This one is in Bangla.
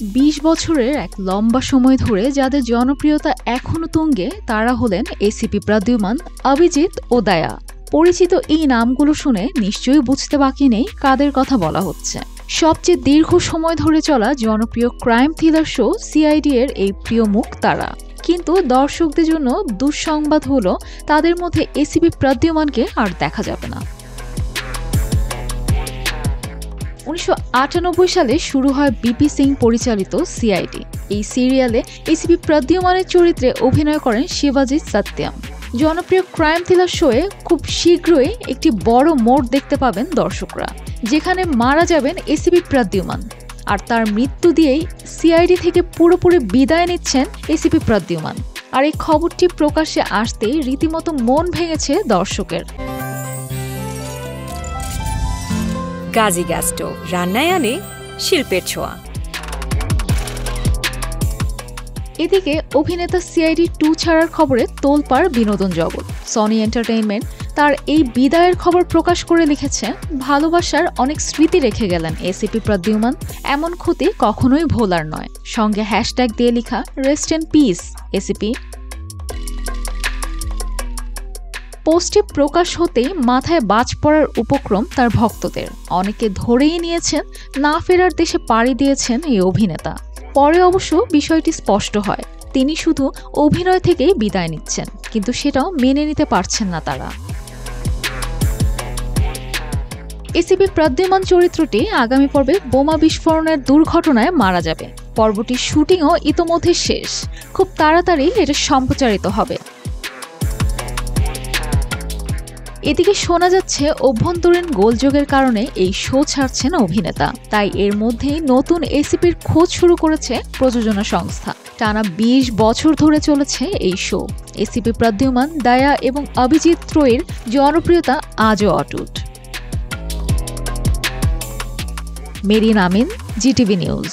20 বছরের এক লম্বা সময় ধরে যাদের জনপ্রিয়তা এখনো তুঙ্গে তারা হলেন এসিপি প্রদ্যুমান, অভিজিৎ ও দায়া। পরিচিত এই নামগুলো শুনে নিশ্চয়ই বুঝতে বাকি নেই কাদের কথা বলা হচ্ছে। সবচেয়ে দীর্ঘ সময় ধরে চলা জনপ্রিয় ক্রাইম থ্রিলার শো সিআইডি এর এই প্রিয় মুখ তারা। কিন্তু দর্শকদের জন্য দুঃসংবাদ হলো তাদের মধ্যে এসিপি প্রদ্যুমানকে আর দেখা যাবে না। 1998 সালে শুরু হয় বিপি সিং পরিচালিত সিআইডি। এই সিরিয়ালে এসিপি প্রদ্যুমানের চরিত্রে অভিনয় করেন শিবাজি সত্যম। জনপ্রিয় ক্রাইম থ্রিলার শোয়ে খুব শীঘ্রই একটি বড় মোড় দেখতে পাবেন দর্শকরা, যেখানে মারা যাবেন এসিপি প্রদ্যুমান। আর তার মৃত্যু দিয়েই সিআইডি থেকে পুরোপুরি বিদায় নিচ্ছেন এসিপি প্রদ্যুমান। আর এই খবরটি প্রকাশ্যে আসতেই রীতিমতো মন ভেঙেছে দর্শকের। গাজী গ্যাস স্টোভ রান্নায় আনে শিল্পের ছোঁয়া। এদিকে অভিনেতা সিআইডি 2 ছাড়ার খবরে তোলপাড় বিনোদন জগৎ। সনি এন্টারটেইনমেন্ট তার এই বিদায়ের খবর প্রকাশ করে লিখেছে, ভালোবাসার অনেক স্মৃতি রেখে গেলেন এসিপি প্রদ্যুমান, এমন ক্ষতি কখনোই ভোলার নয়। সঙ্গে হ্যাশট্যাগ দিয়ে লেখা রেস্ট ইন পিস এসিপি। পোস্টটি প্রকাশ হতেই মাথায় বাজ পড়ার উপক্রম তার ভক্তদের। অনেকে ধরেই নিয়েছেন না ফেরার দেশে পাড়ি দিয়েছেন এই অভিনেতা। পরে অবশ্য বিষয়টি স্পষ্ট হয়, তিনি শুধু অভিনয় থেকেই বিদায় নিচ্ছেন, কিন্তু সেটাও মেনে নিতে পারছেন না তারা। এসিপি প্রদ্যুমান চরিত্রটি আগামী পর্বে বোমা বিস্ফোরণের দুর্ঘটনায় মারা যাবে। পর্বটির শুটিংও ইতোমধ্যে শেষ, খুব তাড়াতাড়ি এটা সম্প্রচারিত হবে। এদিকে শোনা যাচ্ছে অভ্যন্তরীণ গোলযোগের কারণে এই শো ছাড়ছেন অভিনেতা, তাই এর মধ্যেই নতুন এসিপির খোঁজ শুরু করেছে প্রযোজনা সংস্থা। টানা 20 বছর ধরে চলেছে এই শো। এসিপি প্রদ্যুমান, দায়া এবং অভিজিৎ ত্রয়ীর জনপ্রিয়তা আজও অটুট। মেরিন আমিন, জিটিভি নিউজ।